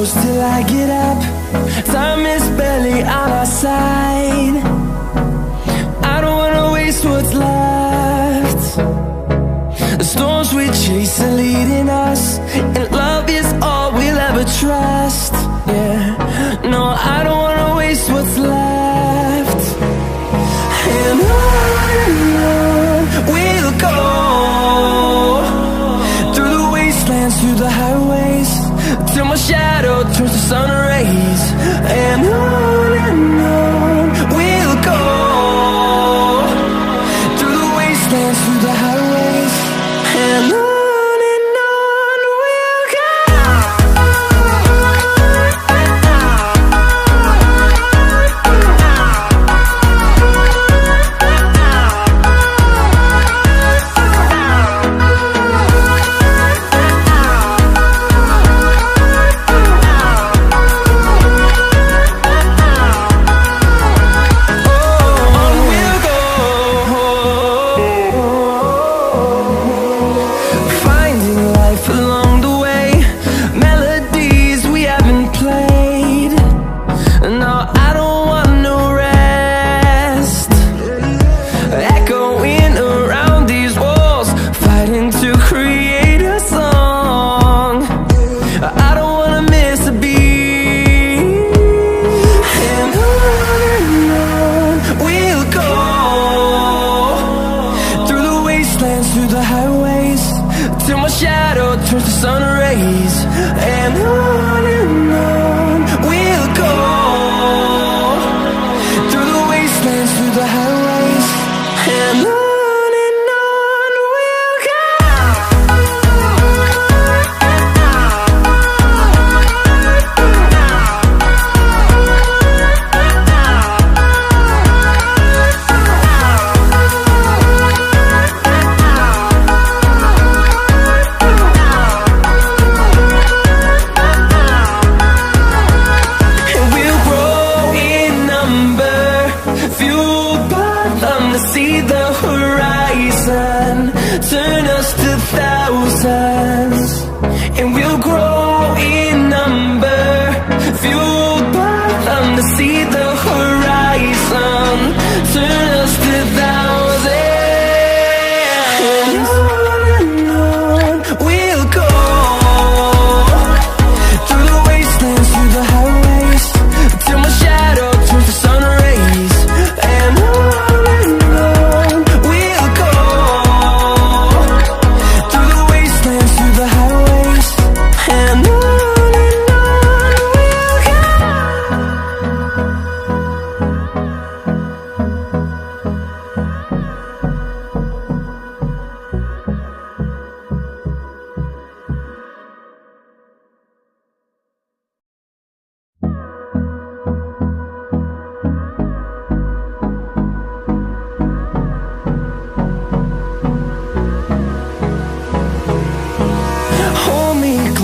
close till I get up. Time is barely on our side. I don't wanna waste what's left. The storms we chase are leading us, and love is all we'll ever trust. Yeah, no, I don't wanna waste what's left. And on we'll go, through the wastelands, through the highways, till my shadow turns to sun rays. And on we'll go, through the wastelands, through the highways, and on we'll go.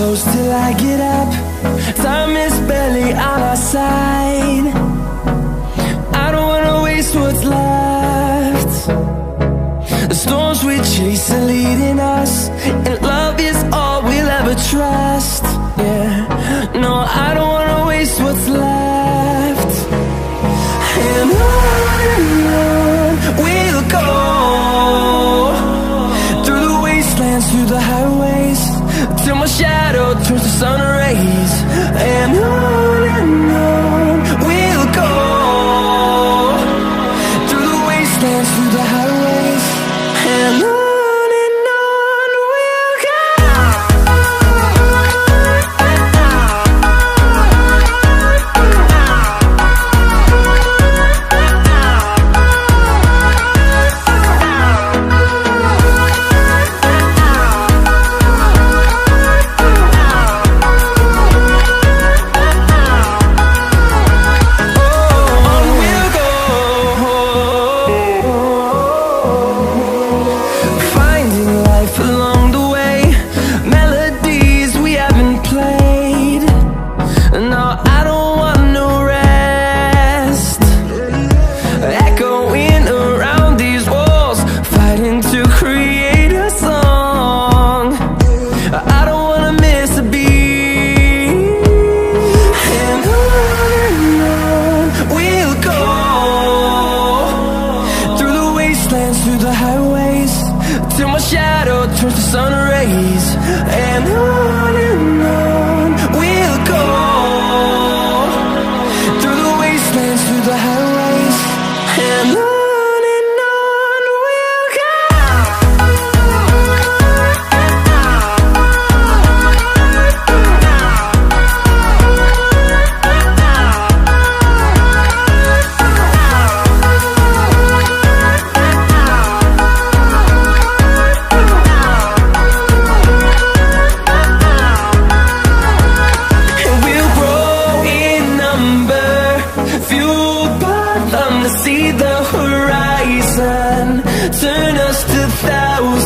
Close till I get up. Time is barely on our side. I don't wanna waste what's left. The storms we chase are leading us, and love is all we'll ever trust. Yeah, no, I don't wanna waste what's left. And on we'll go, through the wastelands, through the highways, till my shadow turns to sun rays. And on we'll go, through the wastelands, through the highways, and on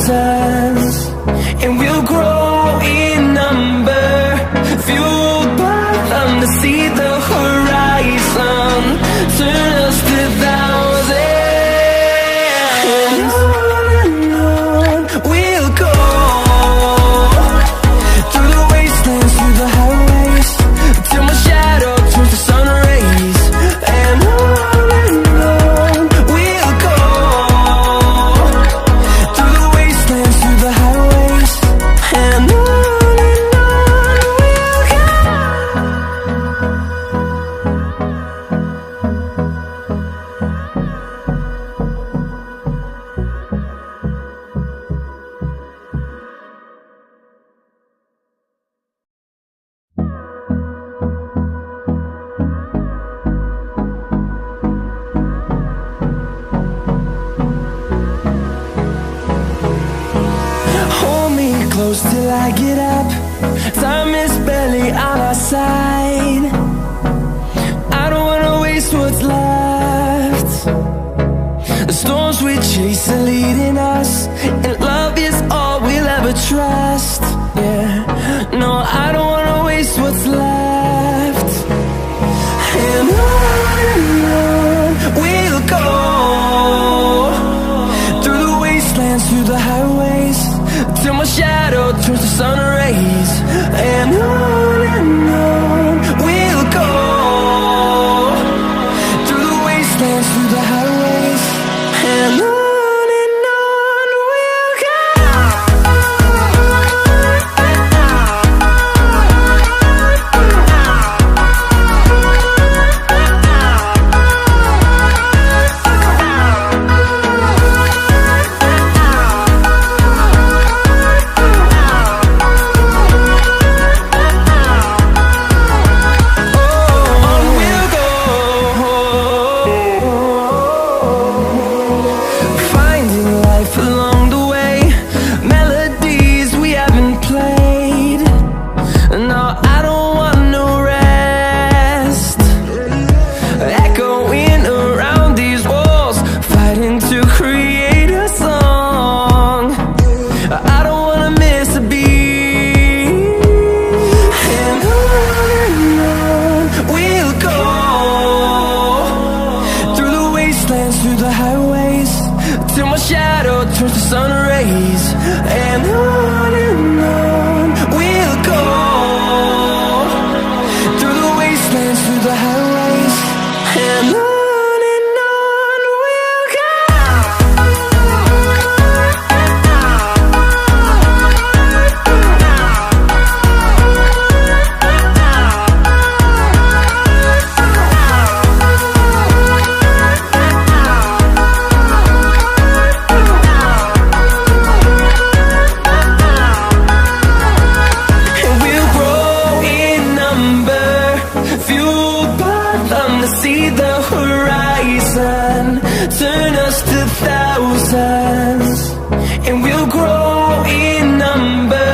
thousands, and we'll grow in number, fueled by them to see the horizon, turn us to thousands. And on we'll go, through the wastelands, through the highways, till my shadow turns to sun rays. And on we'll go, through the wastelands, through the highways. And on we'll go. Hold me close till I get up. Time is barely on our side. I don't wanna waste what's left. The storms we chase are leading us, and love is all we'll ever trust. Yeah, no, I don't wanna waste what's left. And on we'll go, through the wastelands, through the highways, till my shadow turns to sun rays. And on we'll go, through the wastelands, through the highways. And on we'll go. Finding life along the way, melodies we haven't played. No, I don't want no rest. Echoing around these walls, fighting to create a song. I don't wanna miss a beat. And on we'll go, through the wastelands, through the highways, till my shadow turns to sun rays. And on we'll go, through the wastelands, through the highways. And on we'll go. And we'll grow in number, fueled by them to see the horizon, turn us to thousands. And we'll grow in number,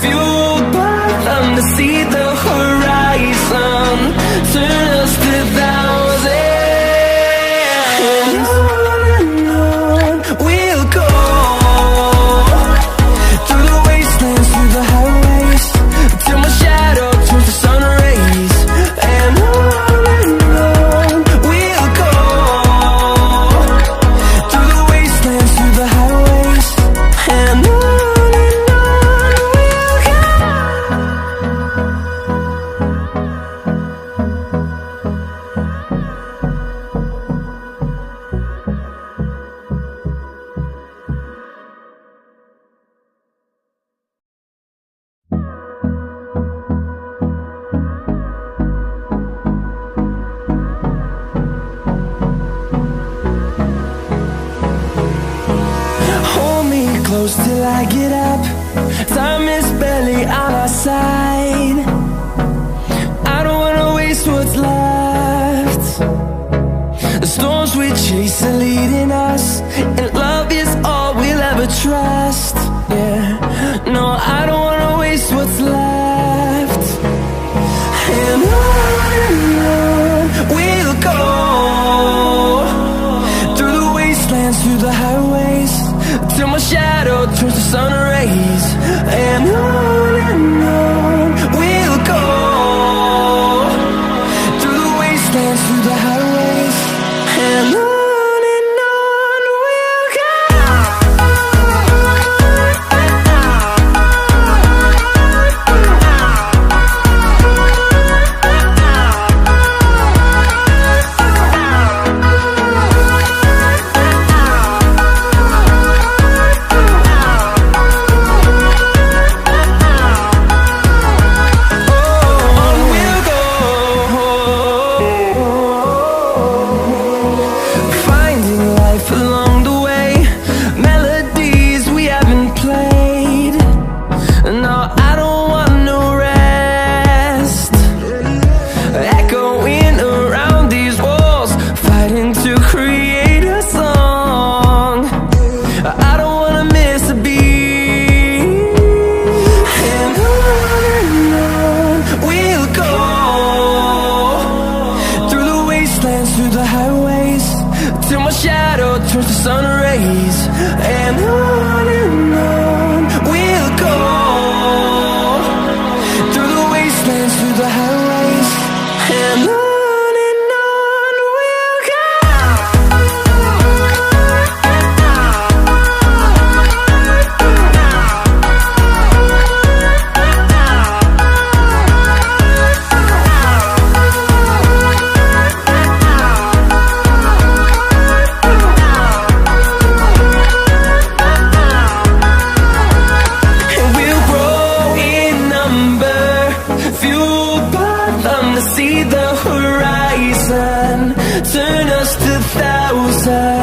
fueled by them to see the horizon, turn us to thousands. And on we'll go, through the wastelands, through the highways, till my shadow turns to sun rays. And on we'll go, through the wastelands, through the highways. And on we'll go. Hold me close till I get up. Time is barely on our side. I don't wanna waste what's left. The storms we chase are leading us, and love is all we'll ever trust. Yeah, no, I don't wanna waste what's left. And on we'll go, through the wastelands, through the highways, till my shadow wastelands, through the highways, and on we'll go. Through the highways, till my shadow turns to sun rays, and on we'll go. Through the wastelands, through the highways, and on we'll go. See the horizon, turn us to thousands.